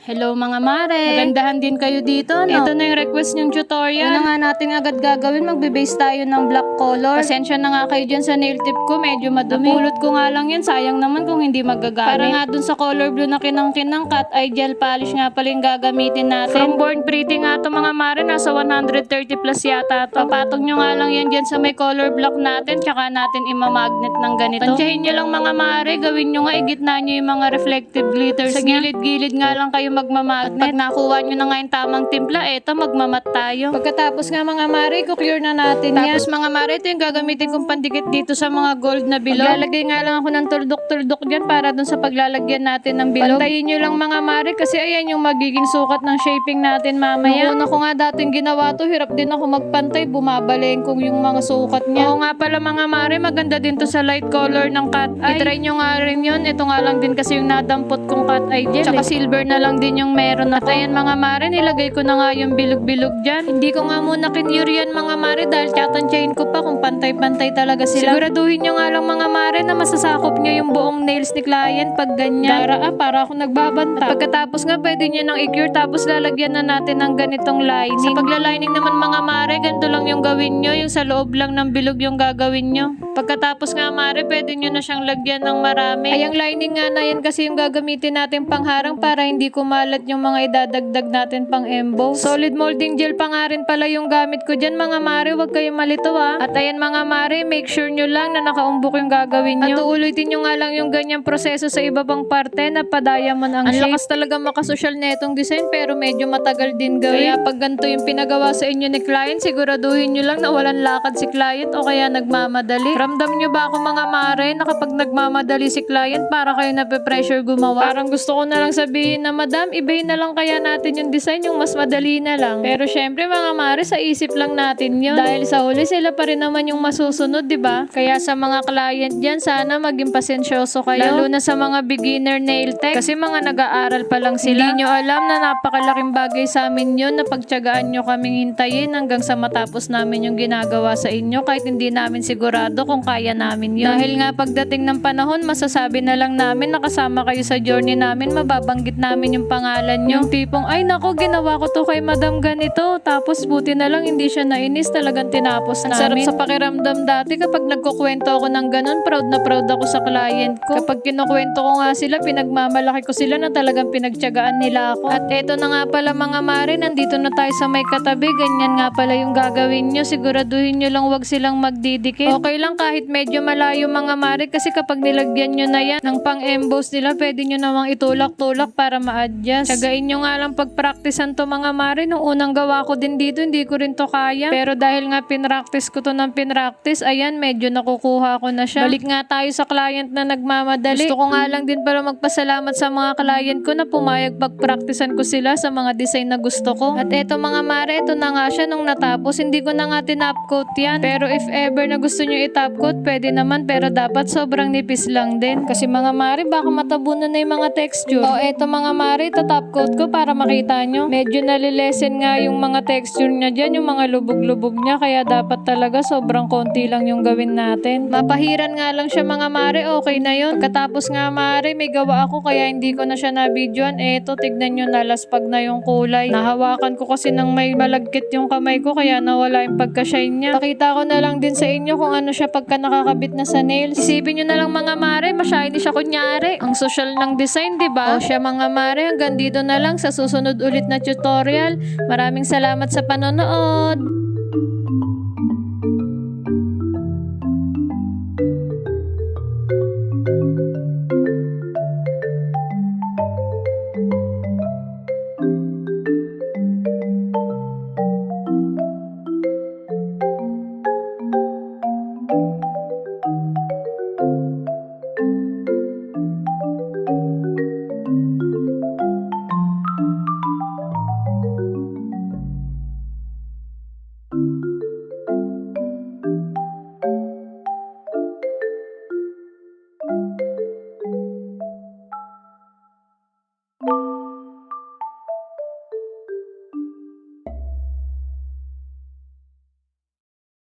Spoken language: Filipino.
Hello mga mare! Magandahan din kayo dito, no? Ito na yung request nyong tutorial. Una nga natin agad gagawin, magbe-base tayo ng black color. Pasensya na nga kayo dyan sa nail tip ko, medyo madumi. Napulot ko nga lang yan, sayang naman kung hindi magagamit. Para nga dun sa color blue na kinang-kinang cat eye gel polish nga pala yung gagamitin natin. From Born Pretty nga to mga mare, nasa 130 plus yata to. Papatong nyo nga lang yan dyan sa may color block natin, tsaka natin imamagnet ng ganito. Tansyahin nyo lang mga mare, gawin nyo nga, igitna nyo yung mga reflective glitters. Sa gilid-gilid nga lang kayo magmamagnet. Pag nakuha nyo na nga yung tamang timpla, eto magmamat tayo. Pagkatapos nga mga mare, kukure na natin yan. Tapos mga mare, ito yung gagamitin kong pandikit dito sa mga gold na bilog. Maglalagay nga lang ako ng tuldok-tuldok dyan para dun sa paglalagyan natin ng bilog. Pantayin nyo lang mga mare kasi ayan yung magiging sukat ng shaping natin mamaya. Noong una ko nga dating ginawa to, hirap din ako magpantay, bumabaleng kung yung mga sukat niya. Oo nga pala mga mare, maganda din to sa light color ng cat eye. I-try nyo nga rin yun. Ito nga lang din kasi yung nadampot kong cat eye gel. Tsaka silver na lang din yung meron. At ayan mga mare, nilagay ko na nga yung bilog-bilog dyan. Hindi ko nga muna kinure yan mga mare dahil tatansyahin ko pa kung pantay-pantay talaga sila. Siguraduhin nyo nga lang mga mare na masasakop nyo yung buong nails ni client pag ganyan. Para ako nagbabanta. At pagkatapos nga pwede nyo nang i-cure tapos lalagyan na natin ng ganitong lining. Sa paglalining naman mga mare, ganito lang yung gawin nyo. Yung sa loob lang ng bilog yung gagawin nyo. Pagkatapos nga mare, pwede nyo na siyang lagyan ng marami. Ay, ang lining nga na yan kasi yung gagamitin natin pangharang para hindi kumalat yung mga idadagdag natin pang emboss. Solid molding gel pa nga rin pala yung gamit ko dyan mga mare, wag kayong malito ha. At ayan mga mare, make sure nyo lang na nakaumbok yung gagawin nyo. At uulitin nyo nga lang yung ganyang proseso sa iba pang parte na pa-diamond ang shape. Ang lakas talaga makasosyal netong design pero medyo matagal din gawin. Kaya pag ganito yung pinagawa sa inyo ni client, siguraduhin nyo lang na walang lakad si client o kaya nagmamadali. Ramdam nyo ba ako mga mare na kapag nagmamadali si client para kayo nape-pressure gumawa? Parang gusto ko na lang sabihin na madam, ibahin na lang kaya natin yung design, yung mas madali na lang. Pero syempre mga mare, sa isip lang natin yun. Dahil sa huli sila pa rin naman yung masusunod, di ba? Kaya sa mga client dyan, sana maging pasensyoso kayo. Lalo na sa mga beginner nail tech. Kasi mga nag-aaral pa lang sila. Hindi nyo alam na napakalaking bagay sa amin yun na pagtyagaan nyo kaming hintayin hanggang sa matapos namin yung ginagawa sa inyo kahit hindi namin sigurado kung kaya namin yun. Dahil nga pagdating ng panahon, masasabi na lang namin nakasama kayo sa journey namin, mababanggit namin yung pangalan nyo. Yung tipong, ay nako, ginawa ko to kay madam ganito. Tapos buti na lang hindi siya nainis, talagang tinapos namin. Sarap sa pakiramdam dati kapag nagkukwento ako ng ganun, proud na proud ako sa client ko. Kapag kinukwento ko nga sila, pinagmamalaki ko sila na talagang pinagtyagaan nila ako. At eto na nga pala mga mare, nandito na tayo sa may katabi. Ganyan nga pala yung gagawin nyo. Siguraduhin nyo lang wag silang magdidikit. Okay lang kahit medyo malayo mga mare kasi kapag nilagyan nyo na yan ng pang-emboss nila, pwede nyo namang itulak-tulak para ma-adjust. Tsagain nyo nga lang pag-practicean to mga mare. Nung unang gawa ko din dito, hindi ko rin to kaya. Pero dahil nga pinractice ko to ng pinractice, ayan, medyo nakukuha ko na siya. Balik nga tayo sa client na nagmamadali. Gusto ko nga lang din para magpasalamat sa mga client ko na pumayag pag-practicean ko sila sa mga design na gusto ko. At eto mga mare, ito na nga siya nung natapos. Hindi ko na nga tinapcoat yan. Pero if ever na gusto nyo itapcoat, pwede naman pero dapat sobrang nipis lang din. Kasi mga mare, baka matabunan na yung mga texture. O eto mga mare, ito topcoat ko para makita nyo. Medyo nalilesen nga yung mga texture niya dyan, yung mga lubog-lubog niya. Kaya dapat talaga sobrang konti lang yung gawin natin. Mapahiran nga lang siya mga mare, okay na yun. Pagkatapos nga mare, may gawa ako kaya hindi ko na siya na-videoan. Eto, tignan nyo, nalaspag na yung kulay. Nahawakan ko kasi nang may malagkit yung kamay ko kaya nawala yung pagka-shine niya. Pakita ko na lang din sa inyo kung ano siya pagka nakakabit na sa nails. Isipin nyo na lang mga mare, ma-shiny siya kunyari. Ang social ng design, diba? O siya mga mare, hanggang dito na lang sa susunod ulit na tutorial. Maraming salamat sa panonood!